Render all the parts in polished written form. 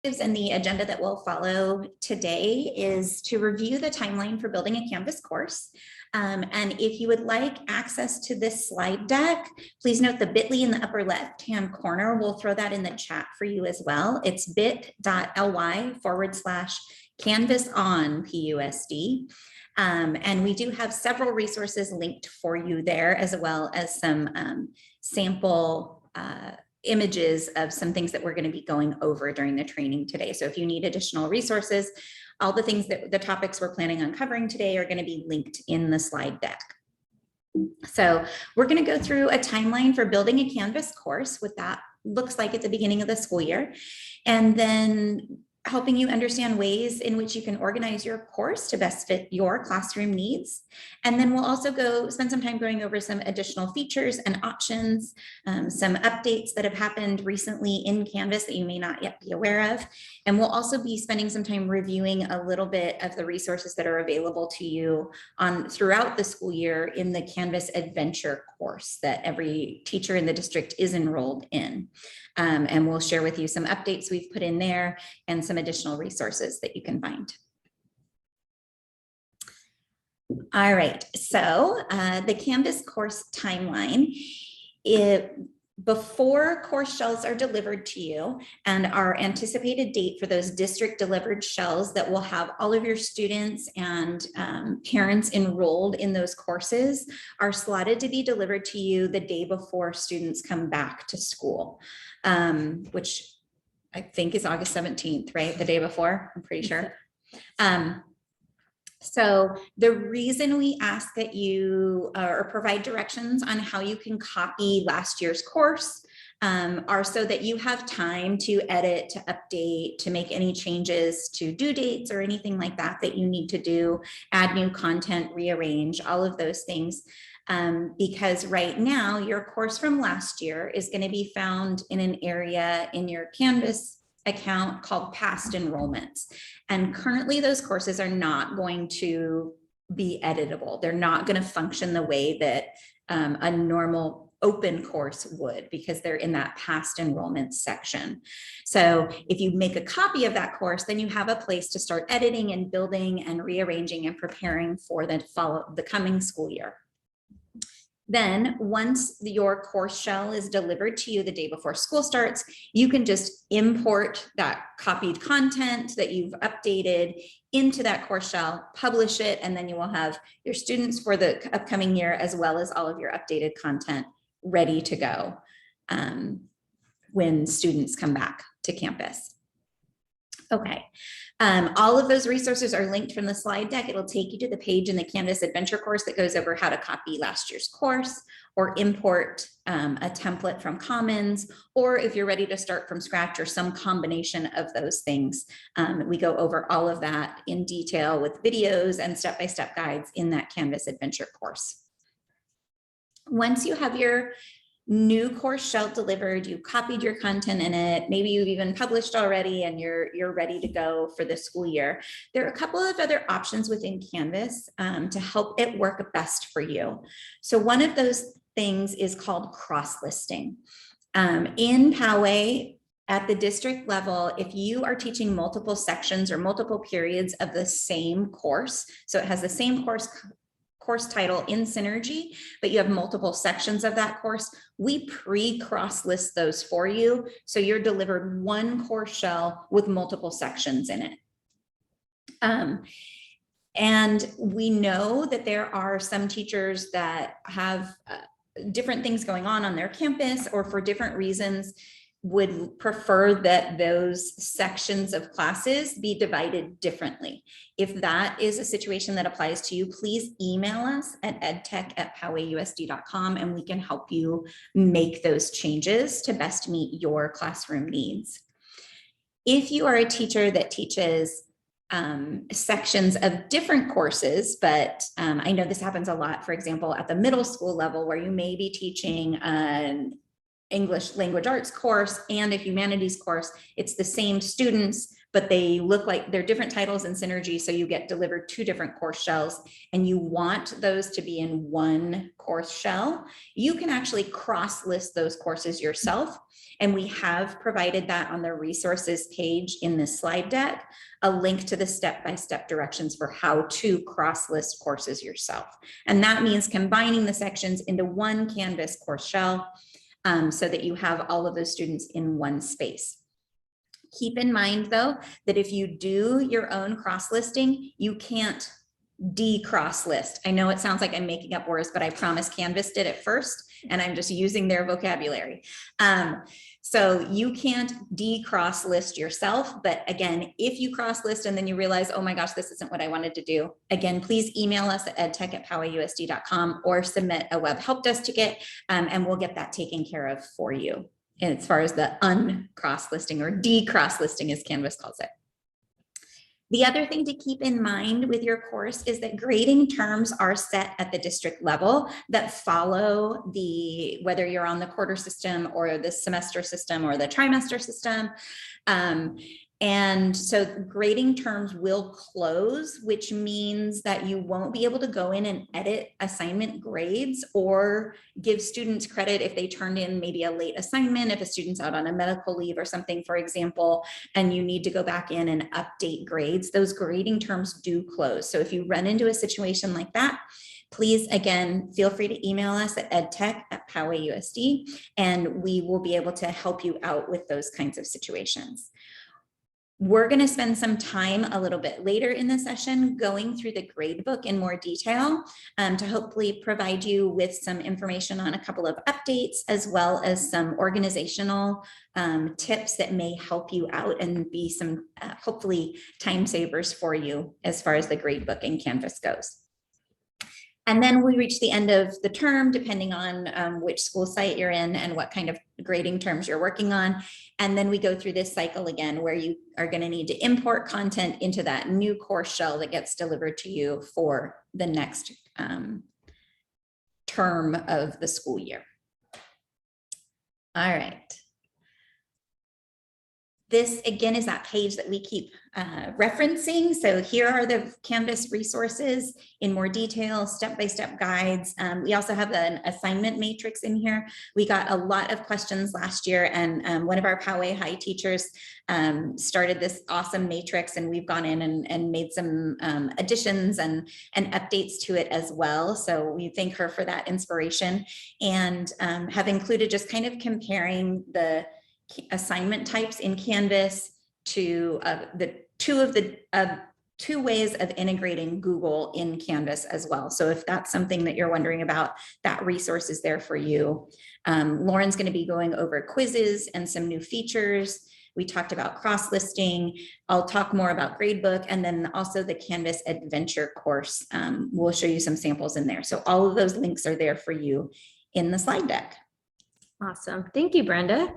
And the agenda that we'll follow today is to review the timeline for building a Canvas course. And if you would like access to this slide deck, please note the bit.ly in the upper left-hand corner. We'll throw that in the chat for you as well. It's bit.ly/Canvas on PUSD. And we do have several resources linked for you there, as well as some sample images of some things that we're going to be going over during the training today. So if you need additional resources, all the things that the topics we're planning on covering today are going to be linked in the slide deck. So we're going to go through a timeline for building a Canvas course, what that looks like at the beginning of the school year, and then helping you understand ways in which you can organize your course to best fit your classroom needs. And then we'll also spend some time going over some additional features and options, some updates that have happened recently in Canvas that you may not yet be aware of. And we'll also be spending some time reviewing a little bit of the resources that are available to you throughout the school year in the Canvas Adventure course that every teacher in the district is enrolled in. And we'll share with you some updates we've put in there and some additional resources that you can find. All right, so the Canvas course timeline. Before course shells are delivered to you, and our anticipated date for those district delivered shells that will have all of your students and parents enrolled in those courses are slotted to be delivered to you the day before students come back to school, which I think is August 17th, right? The day before, I'm pretty sure. So the reason we ask that you or provide directions on how you can copy last year's course are so that you have time to edit, to update, to make any changes to due dates or anything like that that you need to do, add new content, rearrange, all of those things. Because right now your course from last year is going to be found in an area in your Canvas account called past enrollments. And currently those courses are not going to be editable. They're not going to function the way that a normal open course would, because they're in that past enrollment section. So if you make a copy of that course, then you have a place to start editing and building and rearranging and preparing for the coming school year. Then once your course shell is delivered to you the day before school starts, you can just import that copied content that you've updated into that course shell, publish it, and then you will have your students for the upcoming year, as well as all of your updated content ready to go when students come back to campus. Okay, all of those resources are linked from the slide deck. It'll take you to the page in the Canvas Adventure course that goes over how to copy last year's course or import a template from Commons, or if you're ready to start from scratch or some combination of those things. We go over all of that in detail with videos and step-by-step guides in that Canvas Adventure course. Once you have your new course shell delivered, you copied your content in it, maybe you've even published already and you're ready to go for the school year, there are a couple of other options within Canvas to help it work best for you. So one of those things is called cross-listing. In Poway, at the district level, if you are teaching multiple sections or multiple periods of the same course, so it has the same course title in Synergy, but you have multiple sections of that course, we pre-cross list those for you. So you're delivered one course shell with multiple sections in it. And we know that there are some teachers that have different things going on their campus, or for different reasons would prefer that those sections of classes be divided differently. If that is a situation that applies to you, please email us at edtech@powayusd.com and we can help you make those changes to best meet your classroom needs. If you are a teacher that teaches sections of different courses, but I know this happens a lot, for example, at the middle school level, where you may be teaching an English language arts course and a humanities course, it's the same students, but they look like they're different titles in Synergy. So you get delivered 2 different course shells and you want those to be in one course shell, you can actually cross-list those courses yourself. And we have provided that on the resources page in this slide deck, a link to the step-by-step directions for how to cross-list courses yourself. And that means combining the sections into one Canvas course shell so that you have all of those students in one space. Keep in mind, though, that if you do your own cross-listing, you can't de-cross list. I know it sounds like I'm making up words, but I promise Canvas did it first, and I'm just using their vocabulary. So you can't de-cross list yourself, but again, if you cross list and then you realize, oh my gosh, this isn't what I wanted to do, again, please email us at edtech@powausd.com or submit a web help desk ticket, and we'll get that taken care of for you as far as the uncross listing or de-cross listing, as Canvas calls it. The other thing to keep in mind with your course is that grading terms are set at the district level that follow whether you're on the quarter system or the semester system or the trimester system. And so grading terms will close, which means that you won't be able to go in and edit assignment grades or give students credit if they turned in maybe a late assignment, if a student's out on a medical leave or something, for example, and you need to go back in and update grades. Those grading terms do close. So if you run into a situation like that, please, again, feel free to email us at edtech@powausd, and we will be able to help you out with those kinds of situations. We're going to spend some time a little bit later in the session going through the gradebook in more detail to hopefully provide you with some information on a couple of updates, as well as some organizational tips that may help you out and be some hopefully time savers for you as far as the gradebook in Canvas goes. And then we reach the end of the term, depending on which school site you're in and what kind of grading terms you're working on. And then we go through this cycle again, where you are going to need to import content into that new course shell that gets delivered to you for the next term of the school year. All right. This again is that page that we keep referencing. So here are the Canvas resources in more detail, step-by-step guides. We also have an assignment matrix in here. We got a lot of questions last year, and one of our Poway High teachers started this awesome matrix, and we've gone in and made some additions and updates to it as well. So we thank her for that inspiration, and have included just kind of comparing the assignment types in Canvas to the two ways of integrating Google in Canvas as well. So if that's something that you're wondering about, that resource is there for you. Lauren's going to be going over quizzes and some new features. We talked about cross-listing. I'll talk more about Gradebook, and then also the Canvas Adventure course. We'll show you some samples in there. So all of those links are there for you in the slide deck. Awesome. Thank you, Brenda.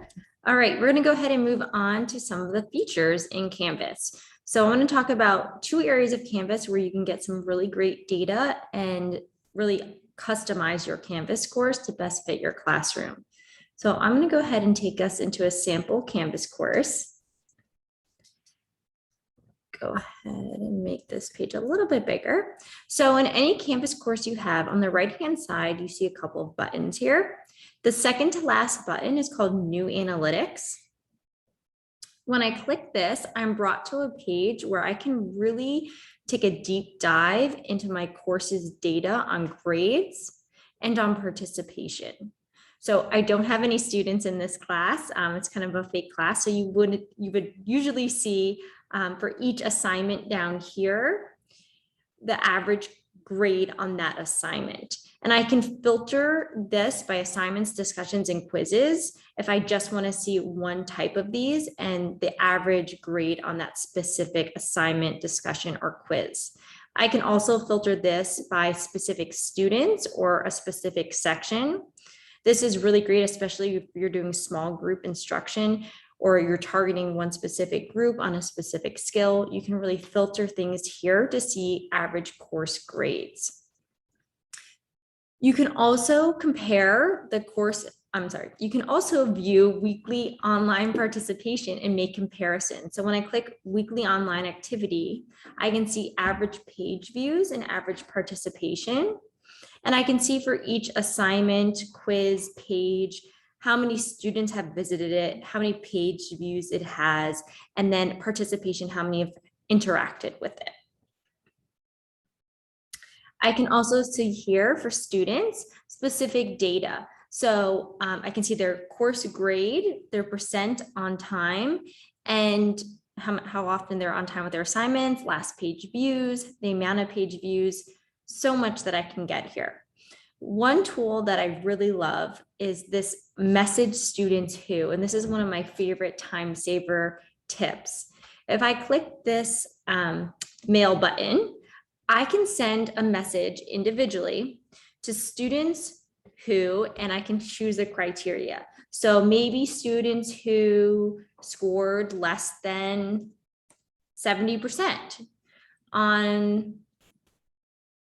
All right, we're going to go ahead and move on to some of the features in Canvas. So I want to talk about 2 areas of Canvas where you can get some really great data and really customize your Canvas course to best fit your classroom. So I'm going to go ahead and take us into a sample Canvas course. Go ahead and make this page a little bit bigger. So in any Canvas course you have, on the right-hand side, you see a couple of buttons here. The second to last button is called New Analytics. When I click this, I'm brought to a page where I can really take a deep dive into my course's data on grades and on participation. So I don't have any students in this class. It's kind of a fake class. So you would usually see for each assignment down here, the average grade on that assignment. And I can filter this by assignments, discussions, and quizzes if I just want to see one type of these and the average grade on that specific assignment, discussion, or quiz. I can also filter this by specific students or a specific section. This is really great, especially if you're doing small group instruction or you're targeting one specific group on a specific skill. You can really filter things here to see average course grades. You can also compare the course you can also view weekly online participation and make comparisons. So when I click weekly online activity, I can see average page views and average participation. And I can see for each assignment, quiz, page, how many students have visited it, how many page views it has, and then participation, how many have interacted with it. I can also see here for students specific data. So I can see their course grade, their percent on time, and how often they're on time with their assignments, last page views, the amount of page views, so much that I can get here. One tool that I really love is this message students who, and this is one of my favorite time saver tips. If I click this mail button, I can send a message individually to students who, and I can choose a criteria. So maybe students who scored less than 70% on,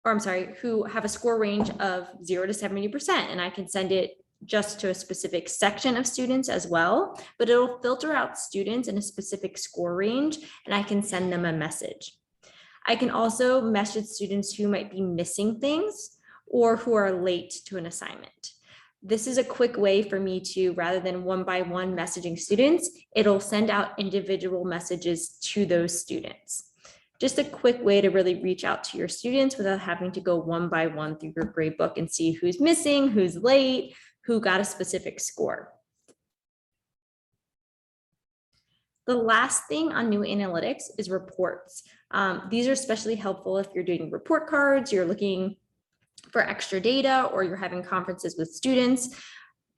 or I'm sorry, who have a score range of 0 to 70%, and I can send it just to a specific section of students as well, but it'll filter out students in a specific score range, and I can send them a message. I can also message students who might be missing things or who are late to an assignment. This is a quick way for me to, rather than one by one messaging students, it'll send out individual messages to those students. Just a quick way to really reach out to your students without having to go one by one through your gradebook and see who's missing, who's late, who got a specific score. The last thing on new analytics is reports. These are especially helpful if you're doing report cards, you're looking for extra data, or you're having conferences with students.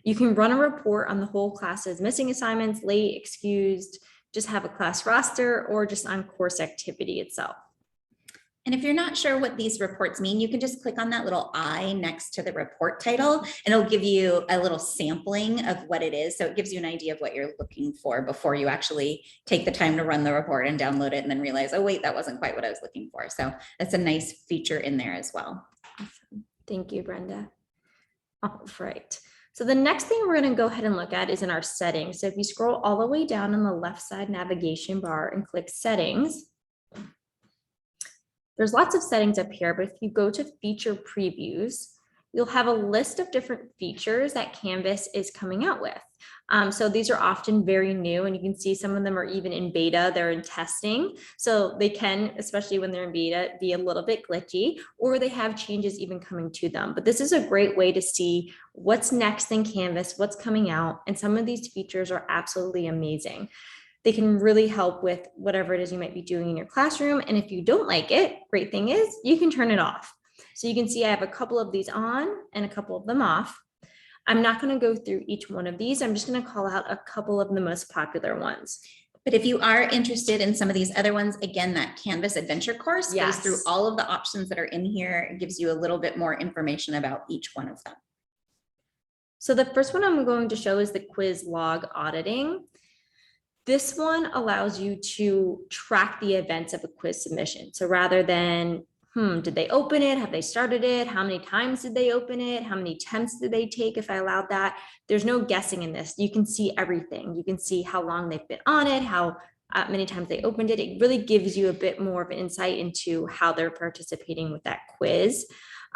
You can run a report on the whole class's missing assignments, late, excused, just have a class roster, or just on course activity itself. And if you're not sure what these reports mean, you can just click on that little I next to the report title, and it'll give you a little sampling of what it is. So it gives you an idea of what you're looking for before you actually take the time to run the report and download it and then realize, oh, wait, that wasn't quite what I was looking for. So that's a nice feature in there as well. Awesome. Thank you, Brenda. All right. So the next thing we're going to go ahead and look at is in our settings. So if you scroll all the way down on the left side navigation bar and click settings, there's lots of settings up here, but if you go to feature previews, you'll have a list of different features that Canvas is coming out with. So these are often very new, and you can see some of them are even in beta, they're in testing. So they can, especially when they're in beta, be a little bit glitchy, or they have changes even coming to them. But this is a great way to see what's next in Canvas, what's coming out, and some of these features are absolutely amazing. They can really help with whatever it is you might be doing in your classroom. And if you don't like it, great thing is you can turn it off. So you can see I have a couple of these on and a couple of them off. I'm not going to go through each one of these. I'm just going to call out a couple of the most popular ones. But if you are interested in some of these other ones, again, that Canvas Adventure course goes through all of the options that are in here. It gives you a little bit more information about each one of them. So the first one I'm going to show is the quiz log auditing. This one allows you to track the events of a quiz submission. So rather than, did they open it? Have they started it? How many times did they open it? How many attempts did they take if I allowed that? There's no guessing in this. You can see everything. You can see how long they've been on it, how many times they opened it. It really gives you a bit more of an insight into how they're participating with that quiz.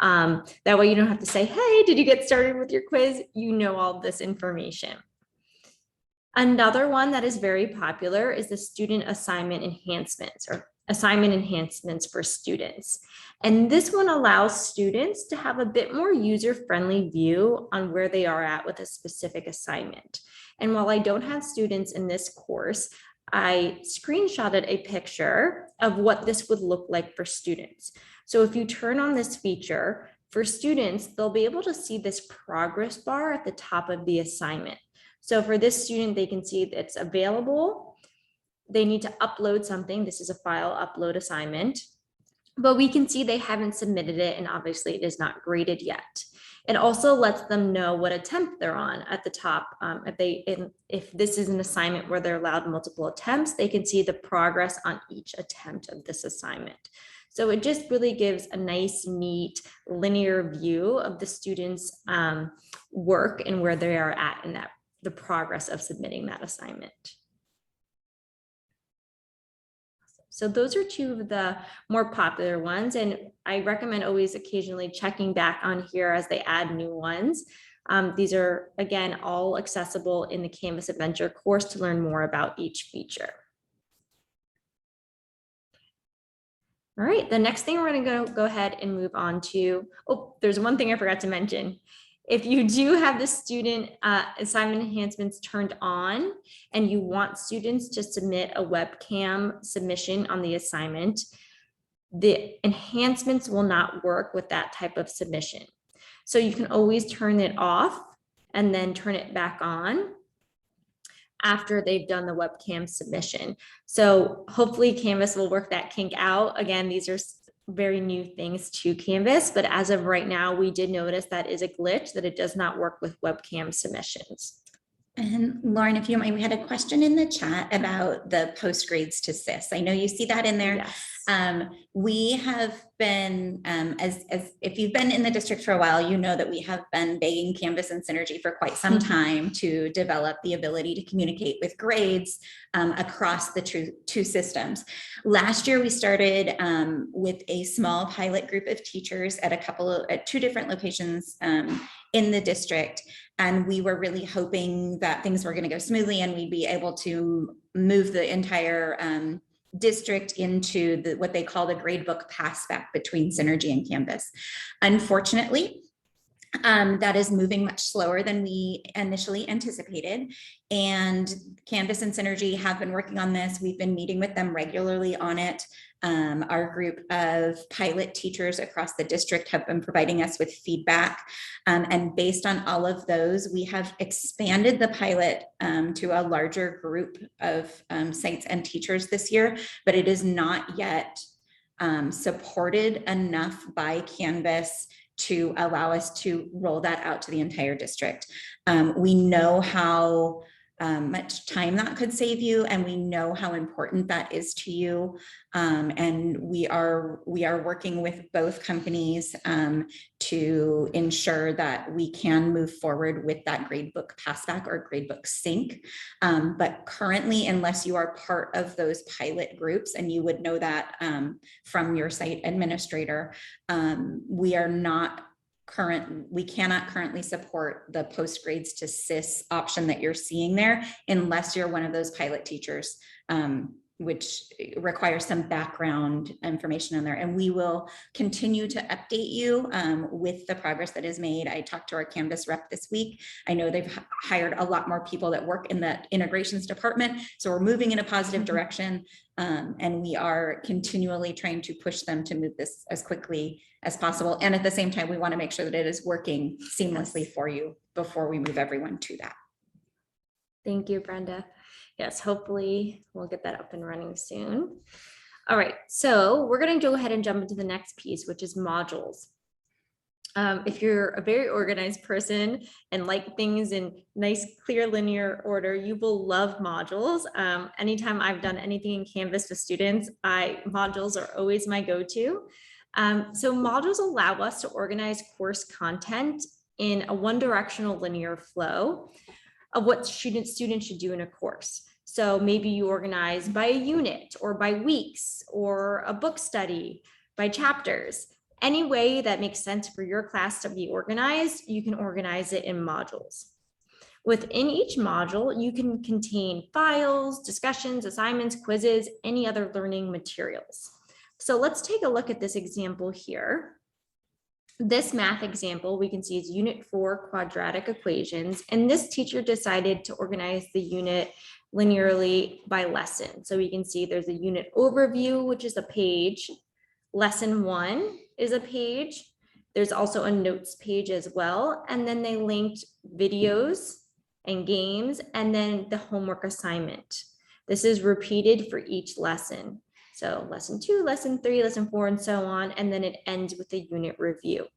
That way you don't have to say, hey, did you get started with your quiz? You know all this information. Another one that is very popular is the student assignment enhancements, or assignment enhancements for students. And this one allows students to have a bit more user-friendly view on where they are at with a specific assignment. And while I don't have students in this course, I screenshotted a picture of what this would look like for students. So if you turn on this feature, for students, they'll be able to see this progress bar at the top of the assignment. So for this student, they can see that it's available. They need to upload something. This is a file upload assignment, but we can see they haven't submitted it, and obviously it is not graded yet. It also lets them know what attempt they're on at the top. If this is an assignment where they're allowed multiple attempts, they can see the progress on each attempt of this assignment. So it just really gives a nice, neat, linear view of the students' work and where they are at in the progress of submitting that assignment. So those are two of the more popular ones, and I recommend always occasionally checking back on here as they add new ones. These are, again, all accessible in the Canvas Adventure course to learn more about each feature. All right, the next thing we're going to go ahead and move on to, oh, there's one thing I forgot to mention. If you do have the student assignment enhancements turned on and you want students to submit a webcam submission on the assignment, the enhancements will not work with that type of submission. So you can always turn it off and then turn it back on after they've done the webcam submission. So hopefully Canvas will work that kink out. Again, these are very new things to Canvas, but as of right now, we did notice that is a glitch, that it does not work with webcam submissions. And Lauren, if you don't mind, we had a question in the chat about the post grades to SIS. I know you see that in there. Yes. We have been, as if you've been in the district for a while, you know that we have been begging Canvas and Synergy for quite some time to develop the ability to communicate with grades across the two systems. Last year, we started with a small pilot group of teachers at two different locations in the district. And we were really hoping that things were going to go smoothly and we'd be able to move the entire district into what they call the gradebook passback between Synergy and Canvas. Unfortunately, that is moving much slower than we initially anticipated. And Canvas and Synergy have been working on this. We've been meeting with them regularly on it. Our group of pilot teachers across the district have been providing us with feedback. And based on all of those, we have expanded the pilot to a larger group of sites and teachers this year, but it is not yet supported enough by Canvas to allow us to roll that out to the entire district. We know how much time that could save you, and we know how important that is to you. And we are working with both companies to ensure that we can move forward with that gradebook passback or gradebook sync. But currently, unless you are part of those pilot groups, and you would know that from your site administrator, we cannot currently support the post grades to SIS option that you're seeing there unless you're one of those pilot teachers, which requires some background information on there. And we will continue to update you with the progress that is made. I talked to our Canvas rep this week. I know they've hired a lot more people that work in the integrations department. So we're moving in a positive direction. And we are continually trying to push them to move this as quickly as possible. And at the same time, we want to make sure that it is working seamlessly for you before we move everyone to that. Thank you, Brenda. Yes, hopefully we'll get that up and running soon. All right, so we're going to go ahead and jump into the next piece, which is modules. If you're a very organized person and like things in nice, clear, linear order, you will love modules. Anytime I've done anything in Canvas with students, modules are always my go-to. So modules allow us to organize course content in a one-directional linear flow of what students should do in a course. So maybe you organize by a unit or by weeks or a book study by chapters. Any way that makes sense for your class to be organized, you can organize it in modules. Within each module, you can contain files, discussions, assignments, quizzes, any other learning materials. So let's take a look at this example here. This math example we can see is Unit 4 quadratic equations, and this teacher decided to organize the unit linearly by lesson. So we can see there's a unit overview, which is a page. Lesson 1 is a page. There's also a notes page as well. And then they linked videos and games, and then the homework assignment. This is repeated for each lesson. So lesson 2, lesson 3, lesson 4, and so on. And then it ends with a unit review.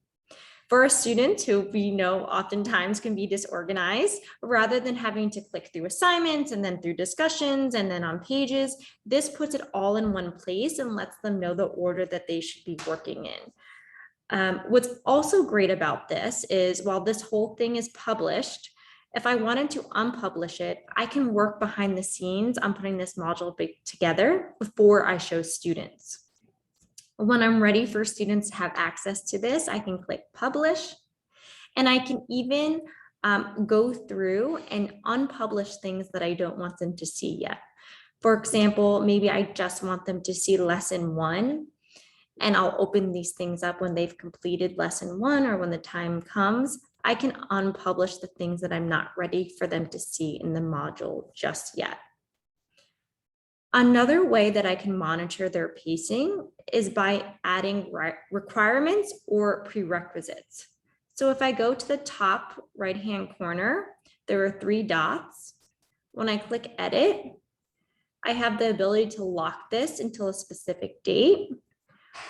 For our students who we know oftentimes can be disorganized, rather than having to click through assignments and then through discussions and then on pages, this puts it all in one place and lets them know the order that they should be working in. What's also great about this is while this whole thing is published, if I wanted to unpublish it, I can work behind the scenes on putting this module together before I show students. When I'm ready for students to have access to this, I can click publish, and I can even go through and unpublish things that I don't want them to see yet. For example, maybe I just want them to see lesson 1, and I'll open these things up when they've completed lesson 1 or when the time comes. I can unpublish the things that I'm not ready for them to see in the module just yet. Another way that I can monitor their pacing is by adding requirements or prerequisites. So if I go to the top right-hand corner, there are 3 dots. When I click edit, I have the ability to lock this until a specific date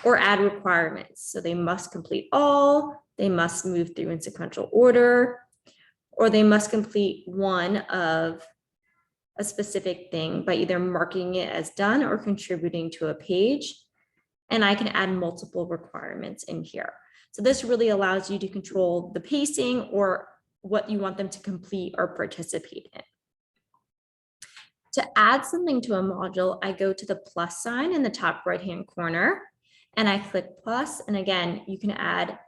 or add requirements. So they must complete all, they must move through in sequential order, or they must complete one of a specific thing by either marking it as done or contributing to a page. And I can add multiple requirements in here. So this really allows you to control the pacing or what you want them to complete or participate in. To add something to a module, I go to the plus sign in the top right-hand corner and I click plus. And again, you can add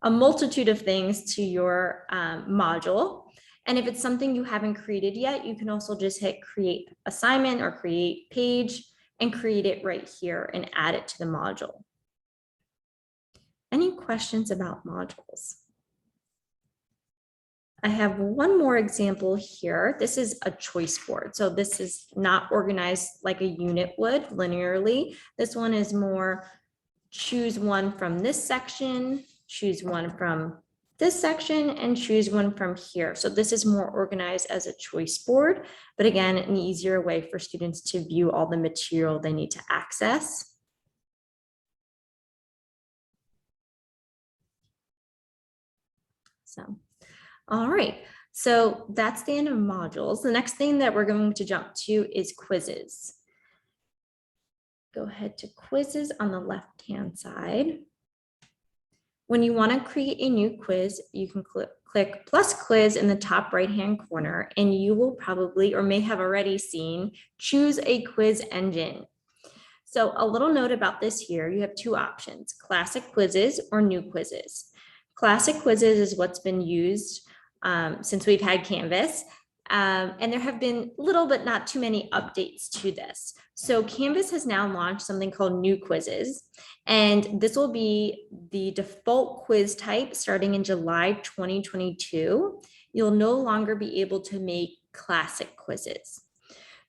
a multitude of things to your module. And if it's something you haven't created yet, you can also just hit create assignment or create page and create it right here and add it to the module. Any questions about modules? I have one more example here. This is a choice board. So this is not organized like a unit would linearly. This one is more choose one from this section, choose one from this section, and choose one from here. So this is more organized as a choice board, but again, an easier way for students to view all the material they need to access. So, all right. So that's the end of modules. The next thing that we're going to jump to is quizzes. Go ahead to quizzes on the left-hand side. When you want to create a new quiz, you can click plus quiz in the top right-hand corner, and you will probably or may have already seen choose a quiz engine. So a little note about this here, you have 2 options, classic quizzes or new quizzes. Classic quizzes is what's been used since we've had Canvas. And there have been little but not too many updates to this. So Canvas has now launched something called new quizzes, and this will be the default quiz type starting in July 2022. You'll no longer be able to make classic quizzes.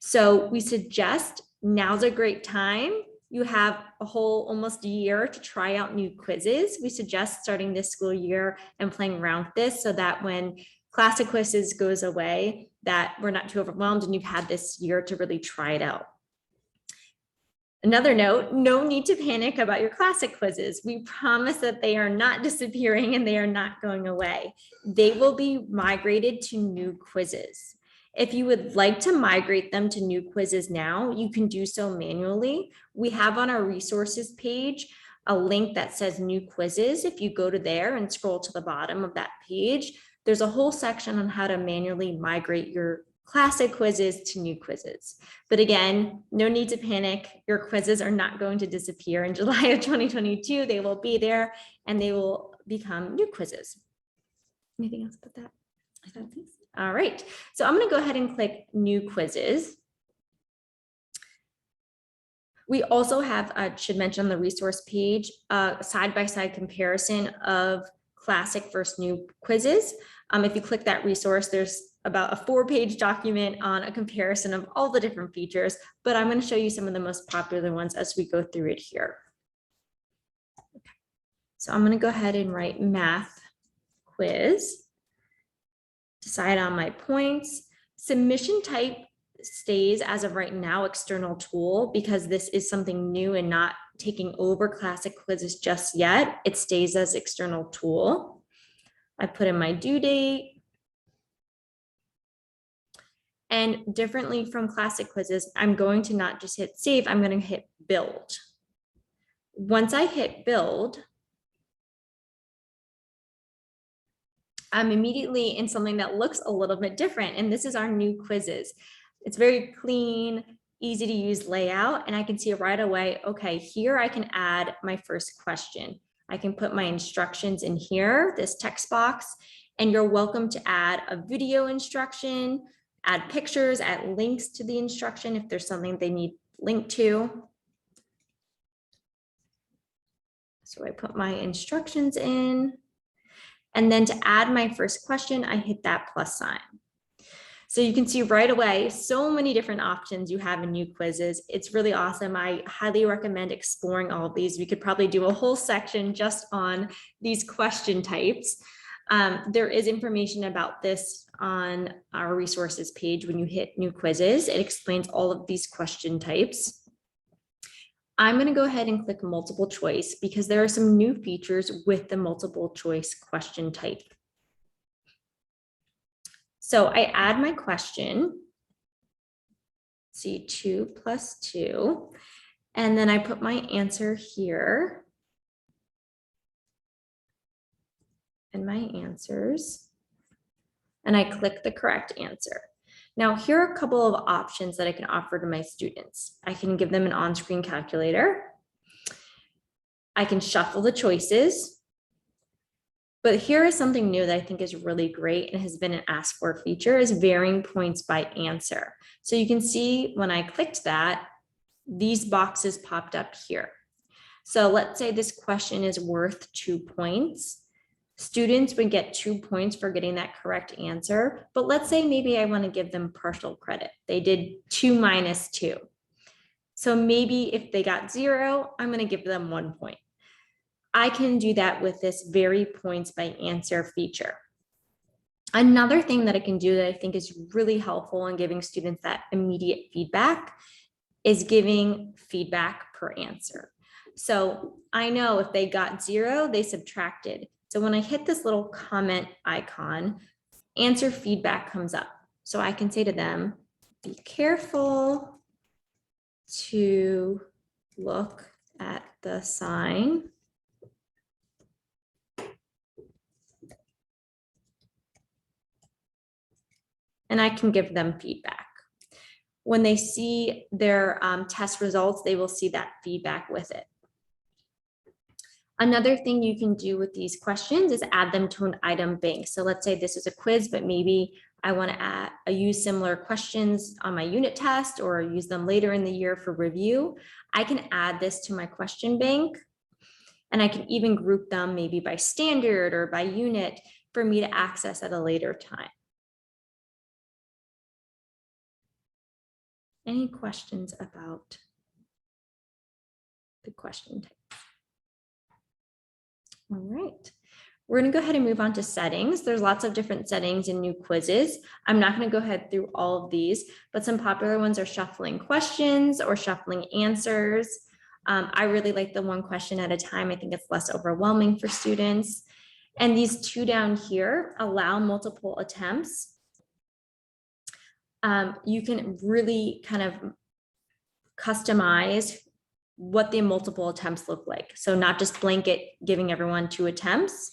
So we suggest now's a great time. You have a whole almost a year to try out new quizzes. We suggest starting this school year and playing around with this so that when classic quizzes goes away, that we're not too overwhelmed and you've had this year to really try it out. Another note, no need to panic about your classic quizzes. We promise that they are not disappearing and they are not going away. They will be migrated to new quizzes. If you would like to migrate them to new quizzes now, you can do so manually. We have on our resources page a link that says new quizzes. If you go to there and scroll to the bottom of that page, there's a whole section on how to manually migrate your classic quizzes to new quizzes. But again, no need to panic. Your quizzes are not going to disappear in July of 2022. They will be there and they will become new quizzes. Anything else about that? I don't think so. All right, so I'm going to go ahead and click new quizzes. We also have, should mention on the resource page, a side-by-side comparison of classic versus new quizzes. If you click that resource, there's about a 4-page document on a comparison of all the different features, but I'm going to show you some of the most popular ones as we go through it here. Okay. So I'm going to go ahead and write math quiz, decide on my points. Submission type stays as of right now external tool because this is something new and not taking over classic quizzes just yet. It stays as external tool. I put in my due date. And differently from classic quizzes, I'm going to not just hit save, I'm going to hit build. Once I hit build, I'm immediately in something that looks a little bit different. And this is our new quizzes. It's very clean, easy to use layout. And I can see right away, okay, here I can add my first question. I can put my instructions in here, this text box, and you're welcome to add a video instruction, add pictures, add links to the instruction if there's something they need linked to. So I put my instructions in. And then to add my first question, I hit that plus sign. So you can see right away, so many different options you have in new quizzes. It's really awesome. I highly recommend exploring all of these. We could probably do a whole section just on these question types. There is information about this on our resources page. When you hit new quizzes, it explains all of these question types. I'm going to go ahead and click multiple choice because there are some new features with the multiple choice question type. So I add my question, see 2 + 2, and then I put my answer here and my answers, and I click the correct answer. Now, here are a couple of options that I can offer to my students. I can give them an on-screen calculator. I can shuffle the choices. But here is something new that I think is really great and has been an asked for feature is varying points by answer. So you can see when I clicked that, these boxes popped up here. So let's say this question is worth 2 points. Students would get 2 points for getting that correct answer, but let's say maybe I want to give them partial credit. They did 2 - 2. So maybe if they got 0, I'm going to give them 1 point. I can do that with this vary points by answer feature. Another thing that I can do that I think is really helpful in giving students that immediate feedback is giving feedback per answer. So I know if they got 0, they subtracted. So when I hit this little comment icon, answer feedback comes up. So I can say to them, be careful to look at the sign. And I can give them feedback. When they see their test results, they will see that feedback with it. Another thing you can do with these questions is add them to an item bank. So let's say this is a quiz, but maybe I want to use similar questions on my unit test or use them later in the year for review. I can add this to my question bank, and I can even group them maybe by standard or by unit for me to access at a later time. Any questions about the question type? All right, we're going to go ahead and move on to settings. There's lots of different settings in new quizzes. I'm not going to go ahead through all of these, but some popular ones are shuffling questions or shuffling answers. I really like the 1 question at a time. I think it's less overwhelming for students. And these 2 down here allow multiple attempts. You can really kind of customize what the multiple attempts look like. So not just blanket giving everyone 2 attempts.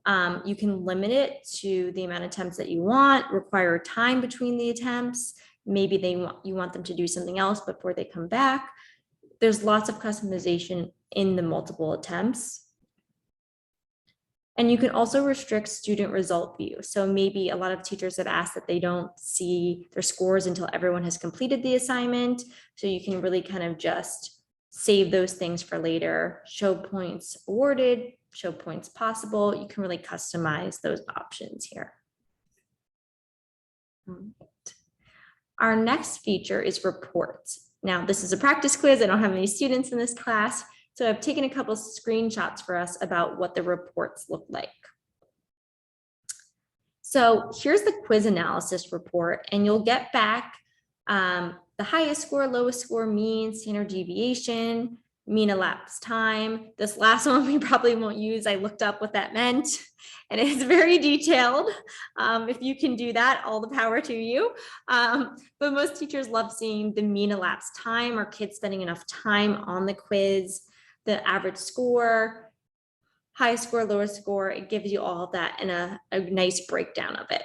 You can limit it to the amount of attempts that you want, require time between the attempts. Maybe you want them to do something else before they come back. There's lots of customization in the multiple attempts. And you can also restrict student result view. So maybe a lot of teachers have asked that they don't see their scores until everyone has completed the assignment. So you can really kind of just save those things for later, show points awarded, show points possible. You can really customize those options here. Our next feature is reports. Now, this is a practice quiz. I don't have any students in this class, so I've taken a couple screenshots for us about what the reports look like. So here's the quiz analysis report, and you'll get back the highest score, lowest score, mean, standard deviation. mean elapsed time. This last one we probably won't use. I looked up what that meant and it's very detailed. If you can do that, all the power to you. But most teachers love seeing the mean elapsed time, or kids spending enough time on the quiz, the average score, high score, lower score. It gives you all of that and a nice breakdown of it.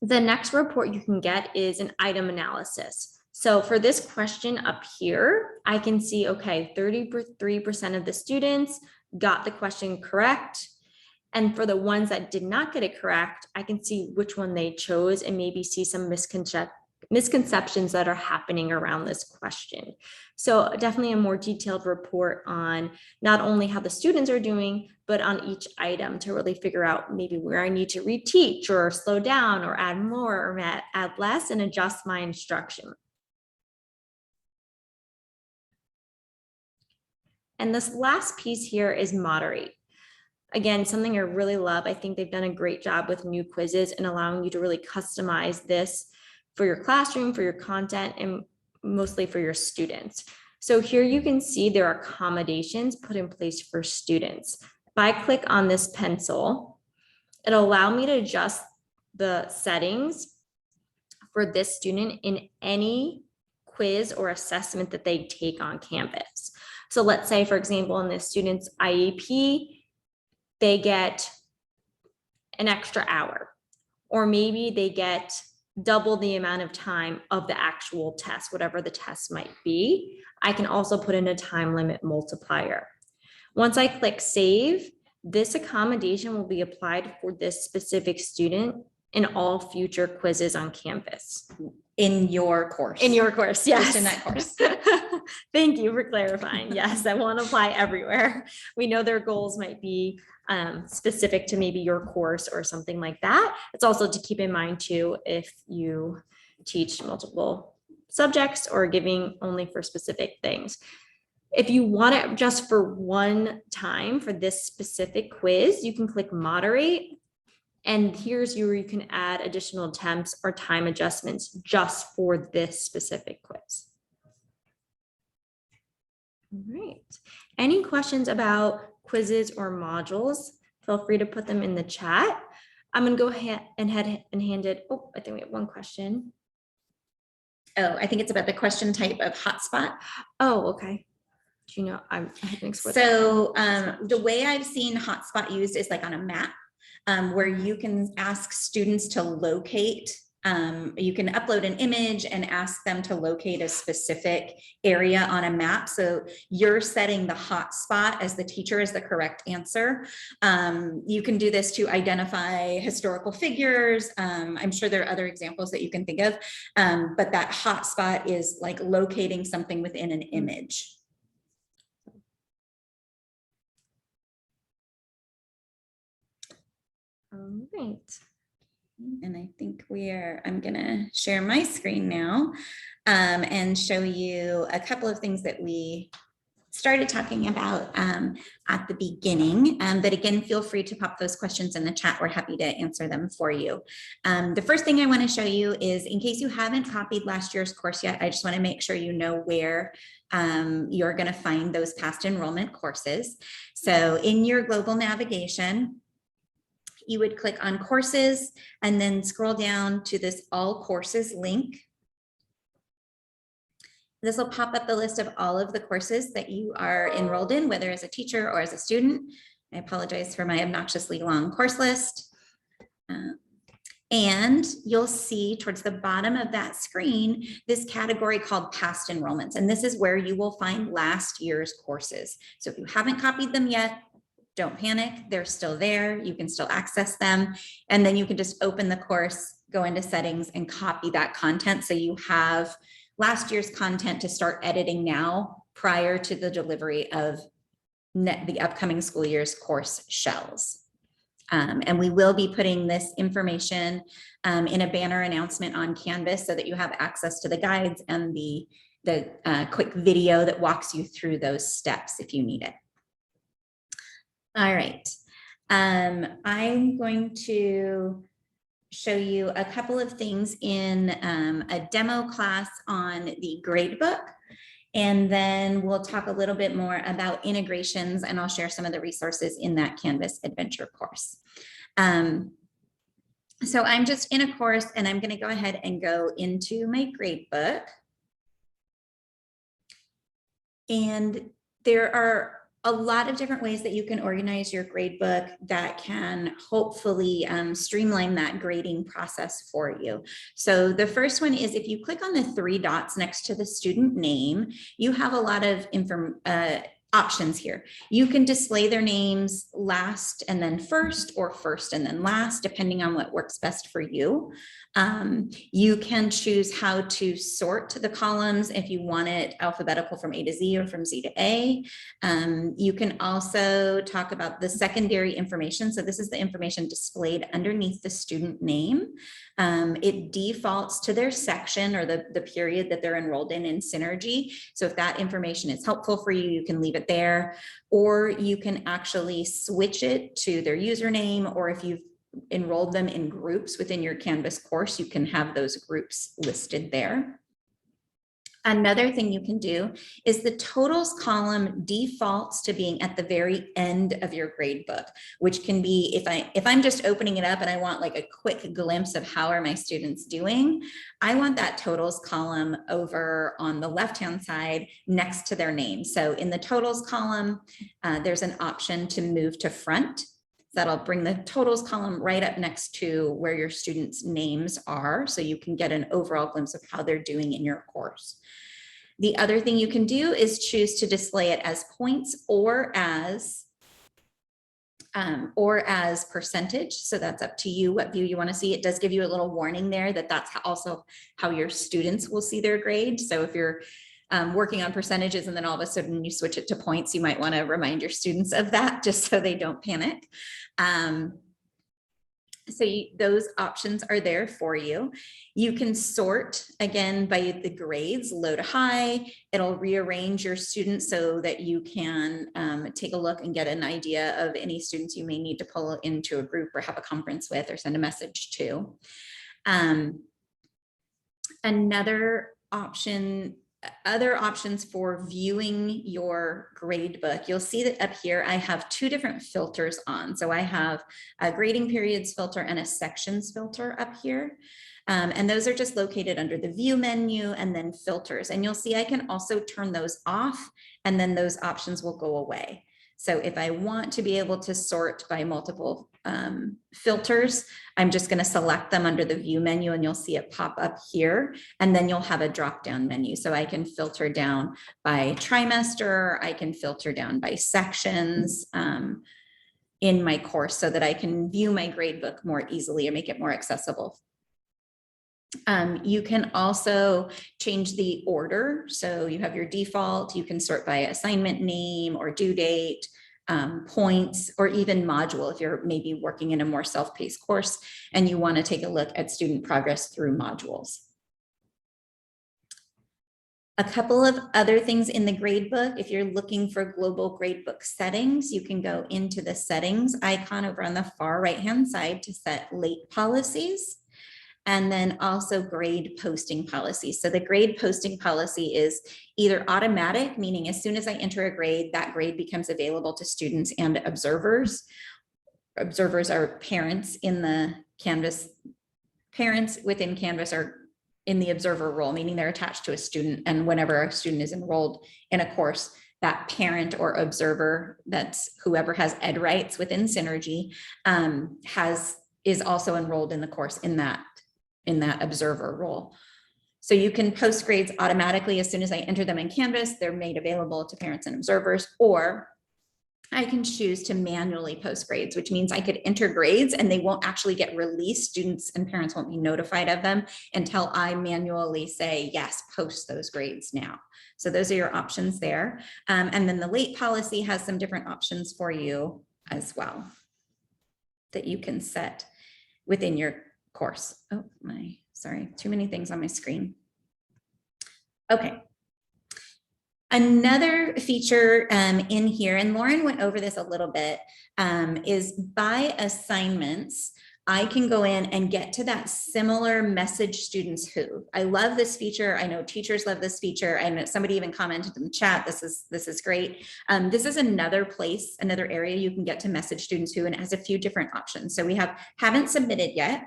The next report you can get is an item analysis. So for this question up here, I can see, okay, 33% of the students got the question correct. And for the ones that did not get it correct, I can see which one they chose and maybe see some misconceptions that are happening around this question. So definitely a more detailed report on not only how the students are doing, but on each item to really figure out maybe where I need to reteach or slow down or add more or add less and adjust my instruction. And this last piece here is moderate. Again, something I really love. I think they've done a great job with new quizzes and allowing you to really customize this for your classroom, for your content, and mostly for your students. So here you can see there are accommodations put in place for students. If I click on this pencil, it'll allow me to adjust the settings for this student in any quiz or assessment that they take on campus. So let's say, for example, in this student's IEP, they get an extra hour, or maybe they get double the amount of time of the actual test, whatever the test might be. I can also put in a time limit multiplier. Once I click save, this accommodation will be applied for this specific student in all future quizzes on campus. In your course. In your course, yes. Just in that course. Thank you for clarifying. Yes, that won't apply everywhere. We know their goals might be specific to maybe your course or something like that. It's also to keep in mind too, if you teach multiple subjects or giving only for specific things. If you want it just for one time for this specific quiz, you can click moderate. And here's where you can add additional attempts or time adjustments just for this specific quiz. All right. Any questions about quizzes or modules? Feel free to put them in the chat. I'm going to go ahead and hand it. Oh, I think we have one question. Oh, I think it's about the question type of hotspot. Oh, okay. Do you know? I think so. The way I've seen hotspot used is like on a map. Where you can ask students to locate, you can upload an image and ask them to locate a specific area on a map. So you're setting the hotspot as the teacher as the correct answer. You can do this to identify historical figures. I'm sure there are other examples that you can think of, but that hotspot is like locating something within an image. All right. And I think I'm gonna share my screen now and show you a couple of things that we started talking about at the beginning. But again, feel free to pop those questions in the chat. We're happy to answer them for you. The first thing I wanna show you is, in case you haven't copied last year's course yet, I just wanna make sure you know where you're gonna find those past enrollment courses. So in your global navigation, you would click on courses and then scroll down to this all courses link. This will pop up the list of all of the courses that you are enrolled in, whether as a teacher or as a student. I apologize for my obnoxiously long course list. And you'll see towards the bottom of that screen, this category called past enrollments. And this is where you will find last year's courses. So if you haven't copied them yet, don't panic, they're still there. You can still access them. And then you can just open the course, go into settings and copy that content. So you have last year's content to start editing now prior to the delivery of the upcoming school year's course shells. And we will be putting this information in a banner announcement on Canvas so that you have access to the guides and the quick video that walks you through those steps if you need it. All right, I'm going to show you a couple of things in a demo class on the Gradebook. And then we'll talk a little bit more about integrations, and I'll share some of the resources in that Canvas Adventure course. So I'm just in a course, and I'm going to go ahead and go into my gradebook. And there are a lot of different ways that you can organize your gradebook that can hopefully streamline that grading process for you. So the first one is, if you click on the 3 dots next to the student name, you have a lot of options here. You can display their names last and then first, or first and then last, depending on what works best for you. You can choose how to sort the columns if you want it alphabetical from A to Z or from Z to A. You can also talk about the secondary information. So this is the information displayed underneath the student name. It defaults to their section or the period that they're enrolled in Synergy. So if that information is helpful for you, you can leave it there, or you can actually switch it to their username, or if you've enrolled them in groups within your Canvas course, you can have those groups listed there. Another thing you can do is the totals column defaults to being at the very end of your grade book, which can be, if I'm just opening it up and I want like a quick glimpse of how are my students doing, I want that totals column over on the left-hand side next to their name. So in the totals column, there's an option to move to front. That'll bring the totals column right up next to where your students' names are, so you can get an overall glimpse of how they're doing in your course. The other thing you can do is choose to display it as points or as percentage. So that's up to you what view you want to see. It does give you a little warning there that that's also how your students will see their grade. So if you're working on percentages and then all of a sudden you switch it to points, you might want to remind your students of that just so they don't panic. Those options are there for you. You can sort again by the grades, low to high. It'll rearrange your students so that you can take a look and get an idea of any students you may need to pull into a group or have a conference with or send a message to. Other options for viewing your grade book, you'll see that up here I have 2 different filters on. So I have a grading periods filter and a sections filter up here. And those are just located under the view menu and then filters. And you'll see I can also turn those off, and then those options will go away. So if I want to be able to sort by multiple filters, I'm just going to select them under the view menu, and you'll see it pop up here, and then you'll have a drop down menu. So I can filter down by trimester, I can filter down by sections in my course so that I can view my grade book more easily and make it more accessible. You can also change the order. So you have your default, you can sort by assignment name or due date, points, or even module if you're maybe working in a more self-paced course and you want to take a look at student progress through modules. A couple of other things in the gradebook, if you're looking for global gradebook settings, you can go into the settings icon over on the far right-hand side to set late policies. And then also grade posting policy. So the grade posting policy is either automatic, meaning as soon as I enter a grade, that grade becomes available to students and observers. Observers are parents in the Canvas. Parents within Canvas are in the observer role, meaning they're attached to a student. And whenever a student is enrolled in a course, that parent or observer, that's whoever has ed rights within Synergy, is also enrolled in the course in that observer role. So you can post grades automatically as soon as I enter them in Canvas. They're made available to parents and observers, or I can choose to manually post grades, which means I could enter grades and they won't actually get released. Students and parents won't be notified of them until I manually say, yes, post those grades now. So those are your options there. And then the late policy has some different options for you as well that you can set within your course. Oh, sorry, too many things on my screen. Okay. Another feature in here, and Lauren went over this a little bit, is by assignments, I can go in and get to that similar message students who. I love this feature. I know teachers love this feature. I know somebody even commented in the chat, this is great. This is another place, another area you can get to message students who, and it has a few different options. So we have haven't submitted yet,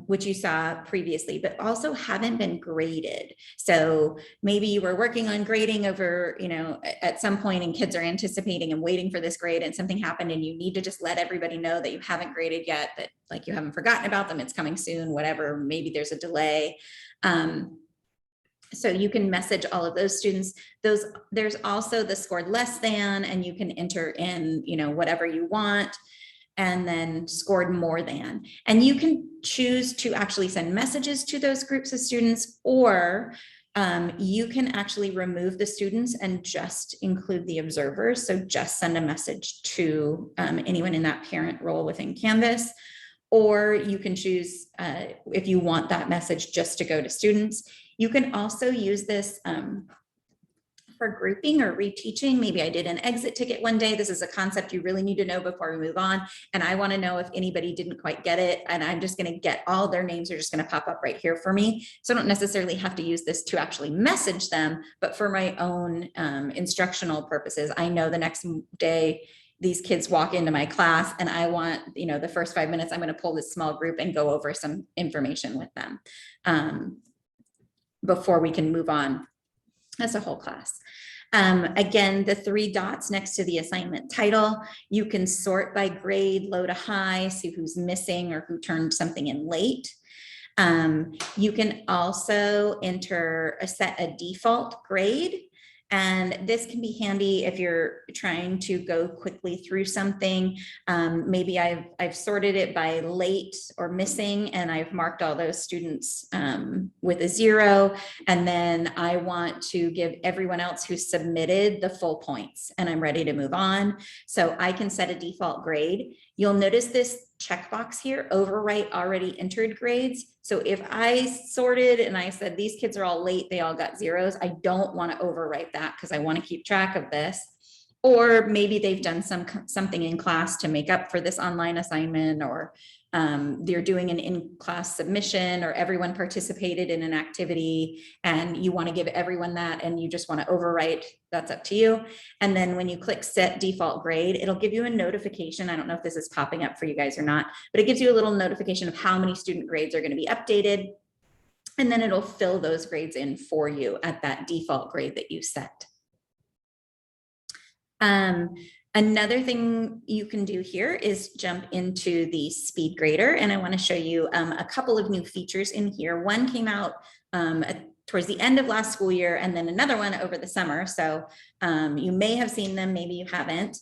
which you saw previously, but also haven't been graded. So maybe you were working on grading over, at some point, and kids are anticipating and waiting for this grade, and something happened and you need to just let everybody know that you haven't graded yet, that like you haven't forgotten about them, it's coming soon, whatever, maybe there's a delay. So you can message all of those students. There's also the scored less than, and you can enter in, whatever you want, and then scored more than. And you can choose to actually send messages to those groups of students, or you can actually remove the students and just include the observers. So just send a message to anyone in that parent role within Canvas, or you can choose if you want that message just to go to students. You can also use this for grouping or reteaching. Maybe I did an exit ticket one day. This is a concept you really need to know before we move on. And I want to know if anybody didn't quite get it. And I'm just going to get all their names are just going to pop up right here for me. So I don't necessarily have to use this to actually message them, but for my own instructional purposes, I know the next day these kids walk into my class and I want, the first 5 minutes, I'm going to pull this small group and go over some information with them before we can move on as a whole class. Again, the 3 dots next to the assignment title, you can sort by grade, low to high, see who's missing or who turned something in late. You can also set a default grade. And this can be handy if you're trying to go quickly through something. Maybe I've sorted it by late or missing, and I've marked all those students with a 0. And then I want to give everyone else who submitted the full points, and I'm ready to move on. So I can set a default grade. You'll notice this checkbox here, overwrite already entered grades. So if I sorted and I said, these kids are all late, they all got 0s, I don't want to overwrite that because I want to keep track of this. Or maybe they've done something in class to make up for this online assignment, or they're doing an in-class submission, or everyone participated in an activity and you want to give everyone that and you just want to overwrite, that's up to you. And then when you click set default grade, it'll give you a notification. I don't know if this is popping up for you guys or not, but it gives you a little notification of how many student grades are going to be updated. And then it'll fill those grades in for you at that default grade that you set. Another thing you can do here is jump into the Speedgrader, and I want to show you a couple of new features in here. One came out towards the end of last school year, and then another one over the summer. So you may have seen them, maybe you haven't.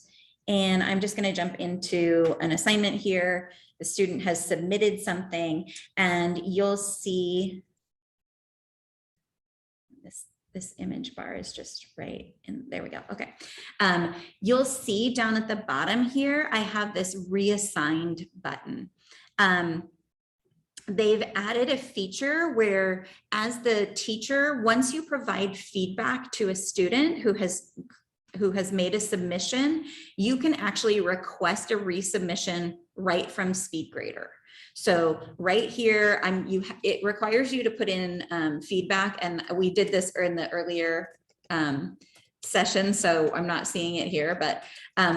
And I'm just going to jump into an assignment here. The student has submitted something, and you'll see this image bar is just right. And there we go. Okay. You'll see down at the bottom here, I have this reassigned button. They've added a feature where, as the teacher, once you provide feedback to a student who has made a submission, you can actually request a resubmission right from Speedgrader. So right here, it requires you to put in feedback, and we did this in the earlier session, so I'm not seeing it here, but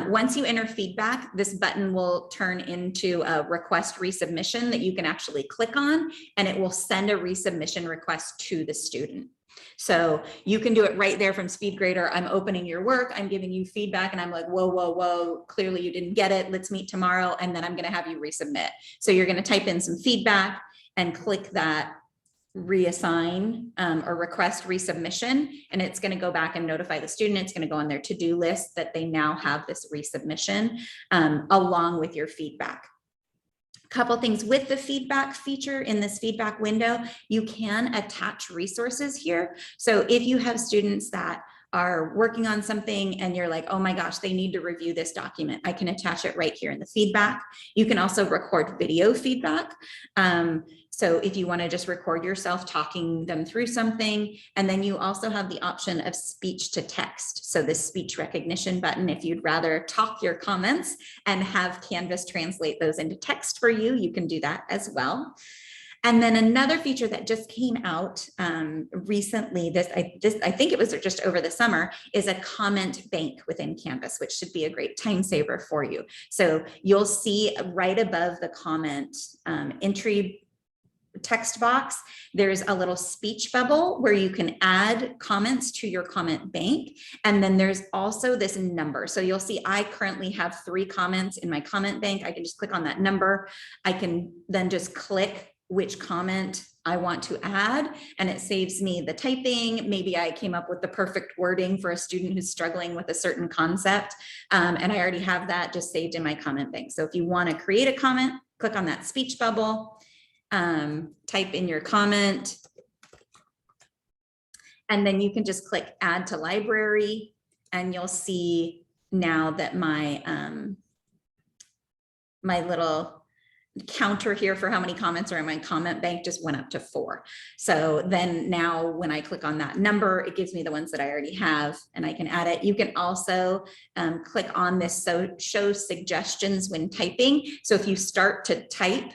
once you enter feedback, this button will turn into a request resubmission that you can actually click on, and it will send a resubmission request to the student. So you can do it right there from Speedgrader. I'm opening your work, I'm giving you feedback, and I'm like, whoa, whoa, whoa, clearly you didn't get it. Let's meet tomorrow. And then I'm going to have you resubmit. So you're going to type in some feedback and click that reassign or request resubmission, and it's going to go back and notify the student. It's going to go on their to-do list that they now have this resubmission along with your feedback. Couple things with the feedback feature in this feedback window, you can attach resources here. So if you have students that are working on something and you're like, oh my gosh, they need to review this document, I can attach it right here in the feedback. You can also record video feedback. So if you want to just record yourself talking them through something, and then you also have the option of speech to text. So the speech recognition button, if you'd rather talk your comments and have Canvas translate those into text for you, you can do that as well. And then another feature that just came out recently, I think it was just over the summer, is a comment bank within Canvas, which should be a great time saver for you. So you'll see right above the comment entry text box, there's a little speech bubble where you can add comments to your comment bank. And then there's also this number. So you'll see I currently have 3 comments in my comment bank. I can just click on that number. I can then just click which comment I want to add, and it saves me the typing. Maybe I came up with the perfect wording for a student who's struggling with a certain concept, and I already have that just saved in my comment bank. So if you want to create a comment, click on that speech bubble, type in your comment, and then you can just click add to library, and you'll see now that my my little counter here for how many comments are in my comment bank just went up to 4. So then now when I click on that number, it gives me the ones that I already have, and I can add it. You can also click on this show suggestions when typing. So if you start to type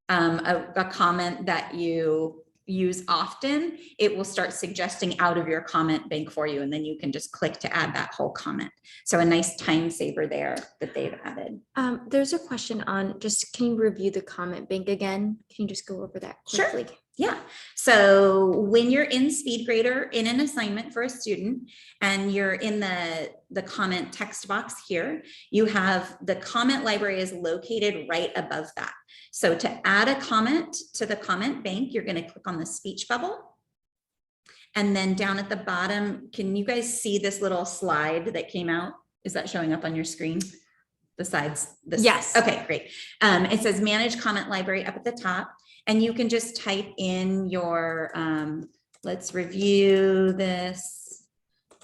a comment that you use often, it will start suggesting out of your comment bank for you, and then you can just click to add that whole comment. So a nice time saver there that they've added. There's a question on just, can you review the comment bank again? Can you just go over that quickly? Sure. Yeah. So when you're in Speedgrader in an assignment for a student and you're in the comment text box here, you have the comment library is located right above that. So to add a comment to the comment bank, you're going to click on the speech bubble. And then down at the bottom, can you guys see this little slide that came out? Is that showing up on your screen? Besides this? Yes. Okay, great. It says manage comment library up at the top, and you can just type in your, let's review this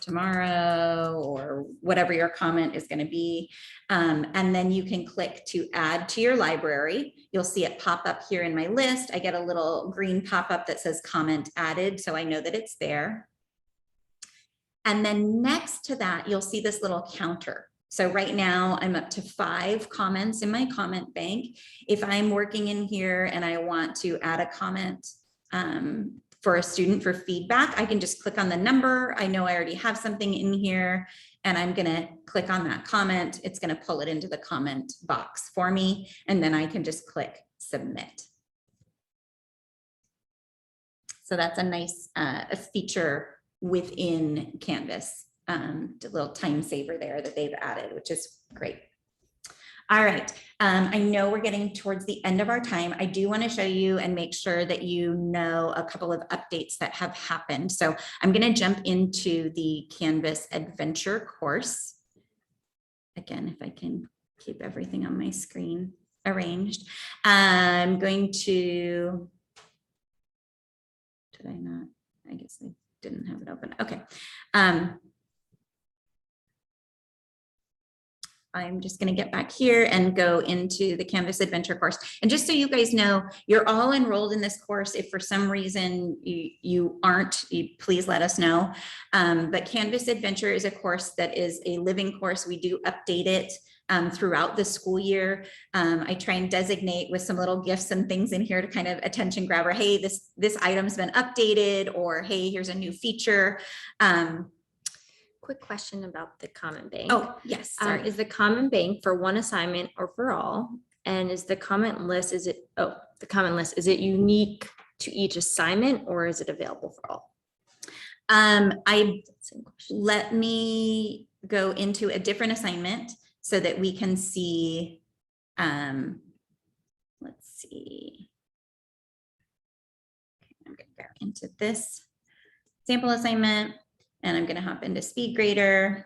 tomorrow, or whatever your comment is going to be. And then you can click to add to your library. You'll see it pop up here in my list. I get a little green pop-up that says comment added, so I know that it's there. And then next to that, you'll see this little counter. So right now I'm up to 5 comments in my comment bank. If I'm working in here and I want to add a comment for a student for feedback, I can just click on the number. I know I already have something in here, and I'm gonna click on that comment. It's gonna pull it into the comment box for me, and then I can just click submit. So that's a nice a feature within Canvas, a little time saver there that they've added, which is great. All right, I know we're getting towards the end of our time. I do want to show you and make sure that you know a couple of updates that have happened. So I'm going to jump into the Canvas Adventure course. Again, if I can keep everything on my screen arranged. I'm going to, did I not? I guess I didn't have it open. Okay. I'm just going to get back here and go into the Canvas Adventure course. And just so you guys know, you're all enrolled in this course. If for some reason you aren't, please let us know. But Canvas Adventure is a course that is a living course. We do update it throughout the school year. I try and designate with some little gifts and things in here to kind of attention grabber. Hey, this item's been updated, or hey, here's a new feature. Quick question about the comment bank. Oh, yes. Sorry. Is the comment bank for one assignment or for all? And is the comment list, the comment list, is it unique to each assignment, or is it available for all? Let me go into a different assignment so that we can see, let's see. Okay, I'm gonna go into this sample assignment, and I'm going to hop into Speedgrader.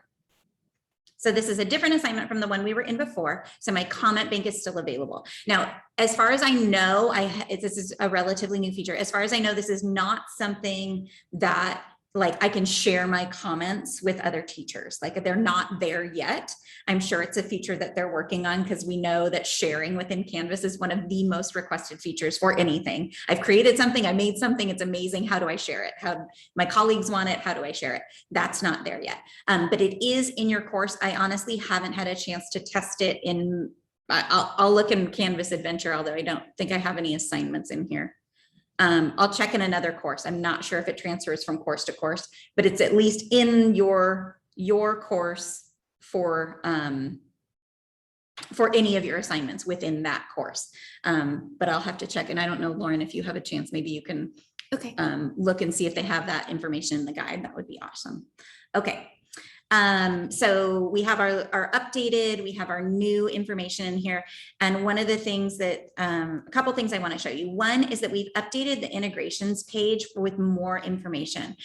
So this is a different assignment from the one we were in before. So my comment bank is still available. Now, as far as I know, this is a relatively new feature. As far as I know, this is not something that like I can share my comments with other teachers. Like they're not there yet. I'm sure it's a feature that they're working on because we know that sharing within Canvas is one of the most requested features for anything. I've created something, I made something, it's amazing. How do I share it? How my colleagues want it? How do I share it? That's not there yet. But it is in your course. I honestly haven't had a chance to test it in, I'll look in Canvas Adventure, although I don't think I have any assignments in here. I'll check in another course. I'm not sure if it transfers from course to course, but it's at least in your course for any of your assignments within that course. But I'll have to check. And I don't know, Lauren, if you have a chance, maybe you can look and see if they have that information in the guide. That would be awesome. Okay. So we have our updated, we have our new information in here. And one of the things that, a couple things I want to show you. One is that we've updated the integrations page with more information.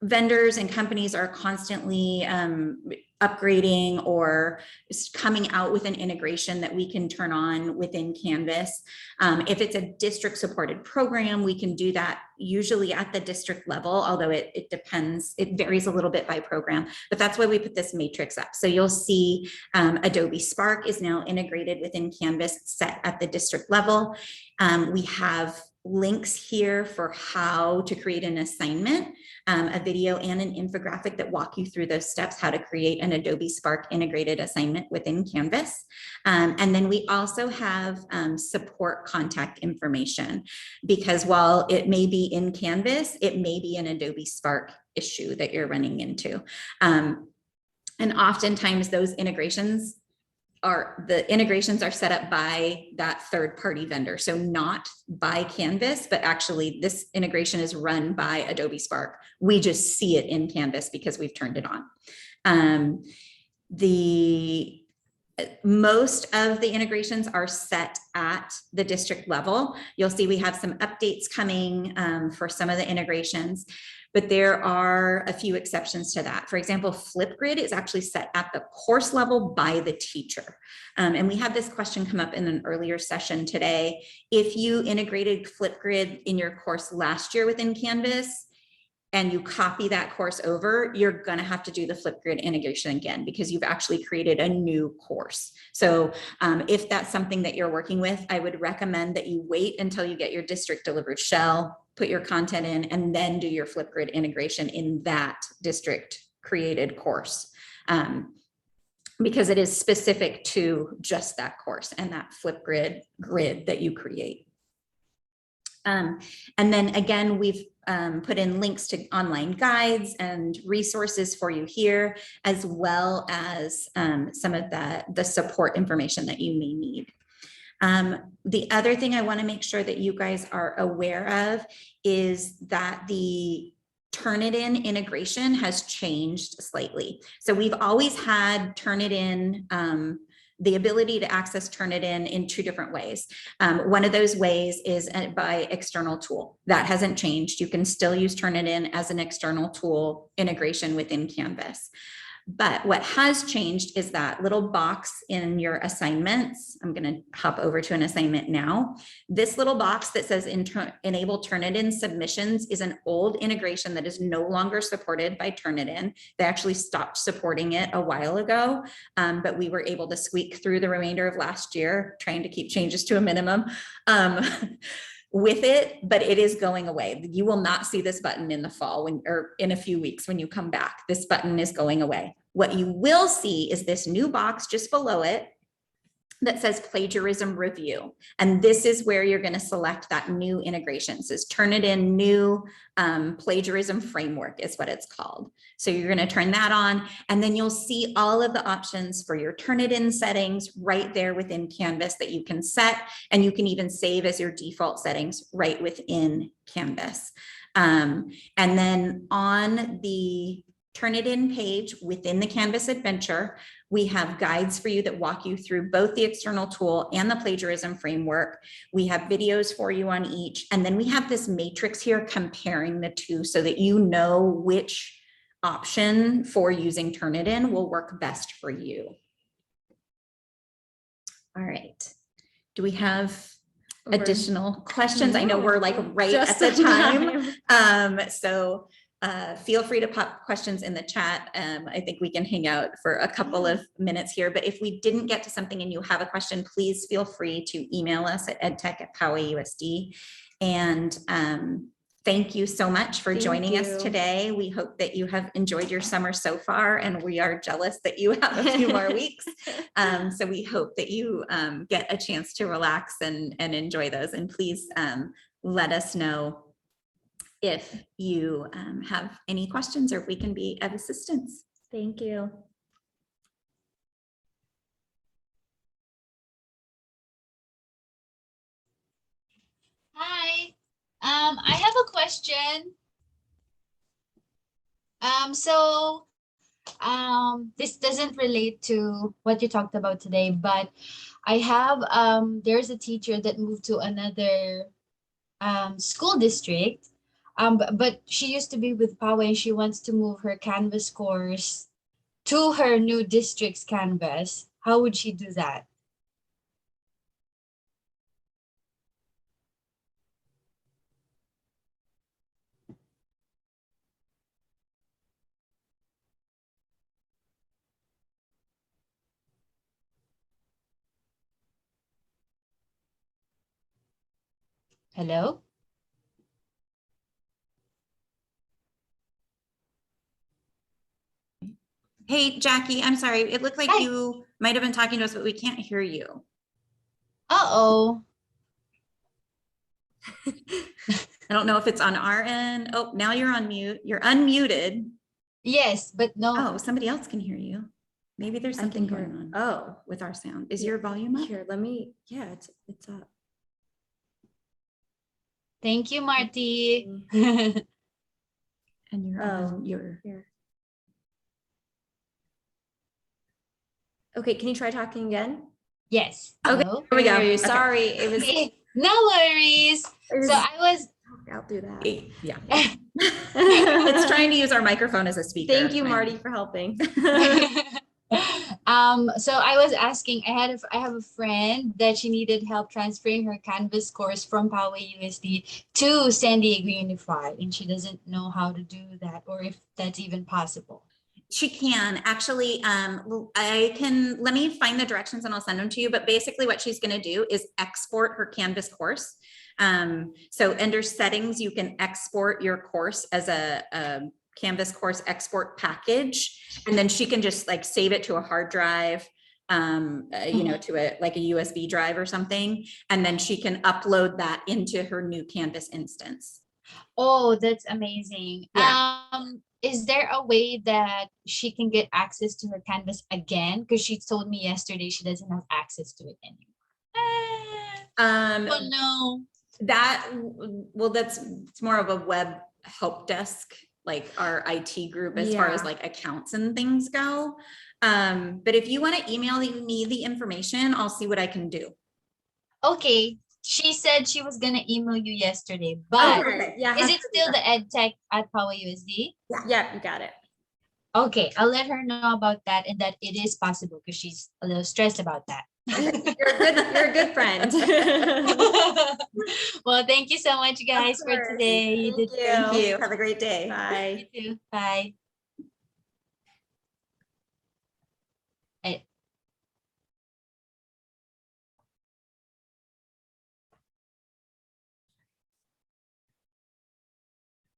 Vendors and companies are constantly upgrading or coming out with an integration that we can turn on within Canvas. If it's a district supported program, we can do that usually at the district level, although it depends, it varies a little bit by program, but that's why we put this matrix up. So you'll see Adobe Spark is now integrated within Canvas, set at the district level. We have links here for how to create an assignment, a video and an infographic that walk you through those steps, how to create an Adobe Spark integrated assignment within Canvas. And then we also have support contact information, because while it may be in Canvas, it may be an Adobe Spark issue that you're running into. And oftentimes those integrations are set up by that third-party vendor. So not by Canvas, but actually this integration is run by Adobe Spark. We just see it in Canvas because we've turned it on. Most of the integrations are set at the district level. You'll see we have some updates coming for some of the integrations, but there are a few exceptions to that. For example, Flipgrid is actually set at the course level by the teacher. And we had this question come up in an earlier session today. If you integrated Flipgrid in your course last year within Canvas, and you copy that course over, you're gonna have to do the Flipgrid integration again because you've actually created a new course. So if that's something that you're working with, I would recommend that you wait until you get your district delivered shell, put your content in, and then do your Flipgrid integration in that district created course. Because it is specific to just that course and that Flipgrid grid that you create. And then again, we've put in links to online guides and resources for you here, as well as some of the support information that you may need. The other thing I want to make sure that you guys are aware of is that the Turnitin integration has changed slightly. So we've always had Turnitin, the ability to access Turnitin in two different ways. One of those ways is by external tool. That hasn't changed. You can still use Turnitin as an external tool integration within Canvas. But what has changed is that little box in your assignments. I'm going to hop over to an assignment now. This little box that says enable Turnitin submissions is an old integration that is no longer supported by Turnitin. They actually stopped supporting it a while ago, but we were able to squeak through the remainder of last year, trying to keep changes to a minimum. With it, but it is going away. You will not see this button in the fall or in a few weeks when you come back. This button is going away. What you will see is this new box just below it that says plagiarism review. And this is where you're going to select that new integration. It says Turnitin new plagiarism framework is what it's called. So you're going to turn that on, and then you'll see all of the options for your Turnitin settings right there within Canvas that you can set, and you can even save as your default settings right within Canvas. And then on the Turnitin page within the Canvas Adventure, we have guides for you that walk you through both the external tool and the plagiarism framework. We have videos for you on each. And then we have this matrix here comparing the two so that you know which option for using Turnitin will work best for you. All right. Do we have additional questions? I know we're like right at the time. So feel free to pop questions in the chat. I think we can hang out for a couple of minutes here, but if we didn't get to something and you have a question, please feel free to email us at edtech@PowayUSD. And thank you so much for joining us today. We hope that you have enjoyed your summer so far, and we are jealous that you have a few more weeks. So we hope that you get a chance to relax and enjoy those. And please let us know if you have any questions or if we can be of assistance. Thank you. Hi, I have a question. This doesn't relate to what you talked about today, but I have, there's a teacher that moved to another school district, but she used to be with Poway and she wants to move her Canvas course to her new district's Canvas. How would she do that? Hello? Hey, Jackie, I'm sorry. It looked like Hi. you might have been talking to us, but we can't hear you. Uh-oh. I don't know if it's on our end. Oh, now you're on mute. You're unmuted. Yes, but no. Oh, somebody else can hear you. Maybe there's something going on Oh, with our sound. Is your volume up? here, let me, yeah, it's up. Thank you, Marty. And you're Oh, on your. here. Okay, can you try talking again? Yes. Okay, Hello? here we go. Okay. Sorry, it was. No worries. So I was. I'll do that. Yeah. It's trying to use our microphone as a speaker. Thank you, Marty, for helping. So I was asking, I have a friend that she needed help transferring her Canvas course from Poway USD to San Diego Unified, and she doesn't know how to do that or if that's even possible. She can actually, let me find the directions and I'll send them to you. But basically what she's going to do is export her Canvas course. So under settings, you can export your course as a Canvas course export package. And then she can just like save it to a hard drive, you know, to a USB drive or something. And then she can upload that into her new Canvas instance. Oh, that's amazing. Yeah. Is there a way that she can get access to her Canvas again? Because she told me yesterday she doesn't have access to it anymore. Oh no. It's more of a web help desk, like our IT group, as far as like accounts and things go. But if you want to email me the information, I'll see what I can do. Okay. She said she was gonna email you yesterday, but is it still the edtech@Poway USD? Yeah, you got it. Okay, I'll let her know about that and that it is possible because she's a little stressed about that. You're a good friend. Well, thank you so much, guys, for today. Thank you. Have a great day. Bye. You too. Bye.